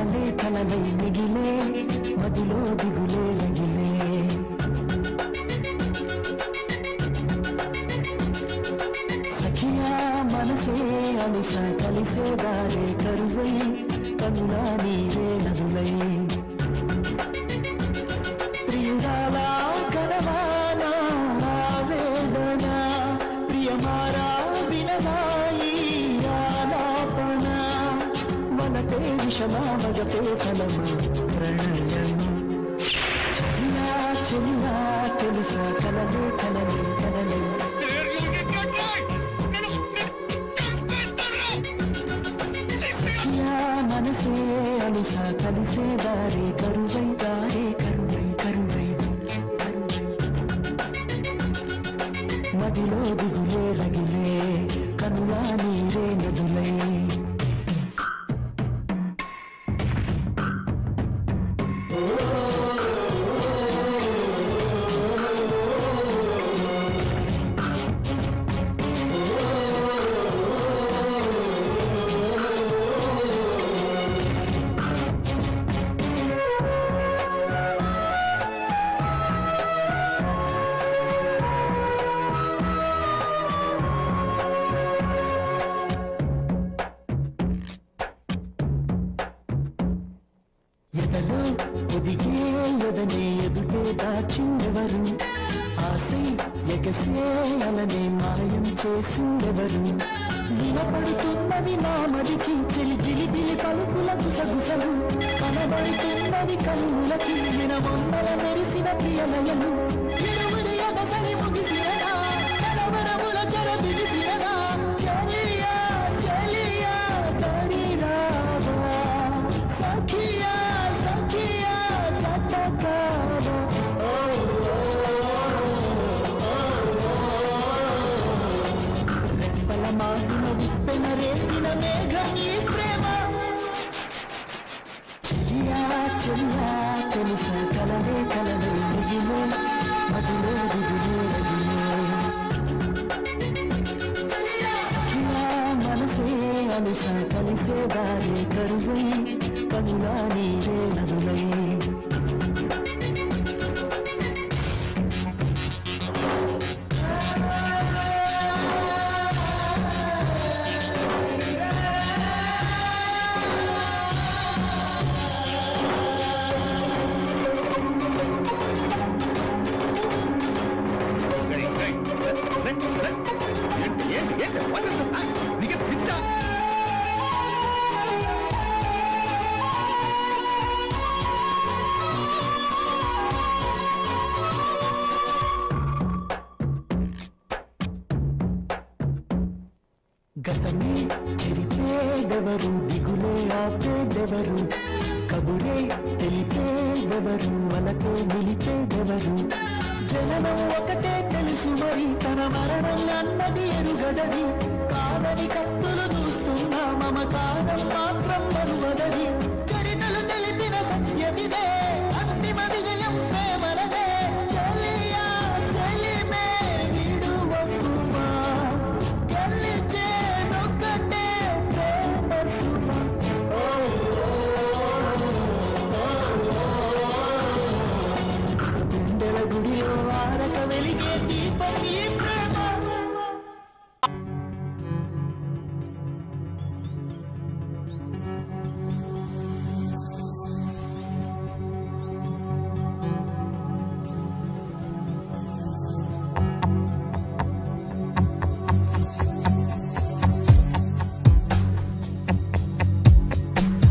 కలలే కలలై మిగిలే మదిలో దిగులే రగిలే సఖియా మనసే అలుస కలిసే దారే కరువై కనులా నీరే నదులై ప్రియురాలా కరవాలా వేదన ప్రియమారా వినవాయి ఆలాపన మనపే విషమా మగపే ఫలమా ప్రణయము చెలియా చెలియా తెలుసా కలలే కలలే కలలే మనసే అలుస కలిసే దారే కరువై దారే కరువై కరువై మదిలో దిగులే రగిలే కనులా నీరే నదులై ఎదలో ఒదిగే ఎదనే ఎదుటే దాచిందెవరు ఆశై ఎగసే అలనే మాయం చేసిందెవరు వినపడుతున్నది నా మదికి చెలి జిలిబిలి పలుకుల గుసగుసలు కనబడుతున్నది కన్నులకి వినమొమ్మల మెరిసిన ప్రియలయలు ఇరువురి ఎగసని ముగిసినదా కలవరముల చెర బిగిసినదా చెలియా చెలియా తడి రావా సఖియా రెప్పల మాటిన విప్పెన రేపిన మేఘం ఈ ప్రేమ చెలియా చెలియా తెలుసా కలలే కలలే మిగిలే మదిలో దిగులే సఖియా మనసే అలుస కలిసే దారే కరువై కనులా నీరే నదులై గతమే చెరిపేదెవరు దిగులే ఆపేదెవరు కబురే తెలిపేదెవరు మనతో నిలిపేదెవరు జననం ఒకటే తెలుసు మరి తన మరణం అన్నది ఎరుగదది కాదని కత్తులు చూస్తున్నా మమకారం మాత్రం మరువదది చరితలు తెలిపిన సత్యమిదే అంతిమ విజయం ప్రేమలదే చెలియా చెలిమే విడువకుమా గెలిచే నొక్కటే ప్రేమ సుమ గుండెల గుడిలో ఆరక వెలిగే దీపం ఈ